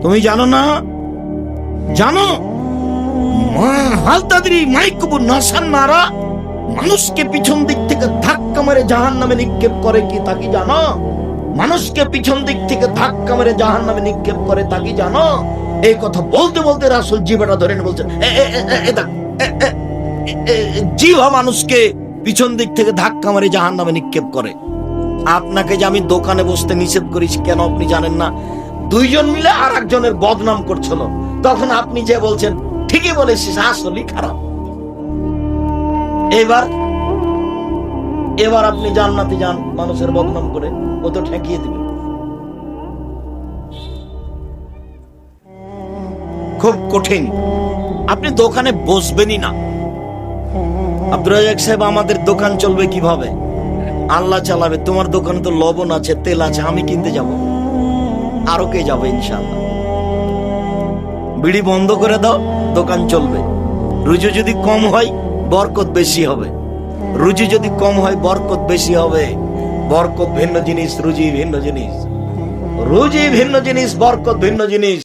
তুমি জানো না? জানো মা হালতাদরি মাইকুবু নাসান নারা, মানুষকে পিছন দিক থেকে ধাক্কা মেরে জাহান্নামে নিক্ষেপ করে কি তা কি জানো? মানুষকে পিছন দিক থেকে ধাক্কা মেরে জাহান্নামে নিক্ষেপ করে তা কি জানো? এই কথা বলতে বলতে রাসূল জিহ্বাটা ধরে বলছেন, জিহ্বা মানুষকে পিছন দিক থেকে ধাক্কা মেরে জাহান্নামে নিক্ষেপ করে। আপনাকে যে আমি দোকানে বসতে নিষেধ করিস কেন আপনি জানেন না? দুইজন মিলে আর একজনের বদনাম করছিল, তখন আপনি যে বলছেন ঠিকই বলেছিস, আসলেই খারাপ। এবার আপনি জান্নাতে যান মানুষের বদনাম করে, ও তো ঠেকিয়ে দিবে। খুব কঠিন, আপনি দোকানে বসবেনই না। আব্দুর রাজ্জাক সাহেব, আমাদের দোকান চলবে কিভাবে? আল্লাহ চালাবে। তোমার দোকানে তো লবণ আছে, তেল আছে, আমি কিনতে যাব, আরো কে যাবে ইনশাআল্লাহ। বিড়ি বন্ধ করে দাও, দোকান চলবে। রুজি যদি কম হয় বরকত বেশি হবে, রুজি যদি কম হয় বরকত বেশি হবে। বরকত ভিন্ন জিনিস, রুজি ভিন্ন জিনিস। রুজি ভিন্ন জিনিস, বরকত ভিন্ন জিনিস।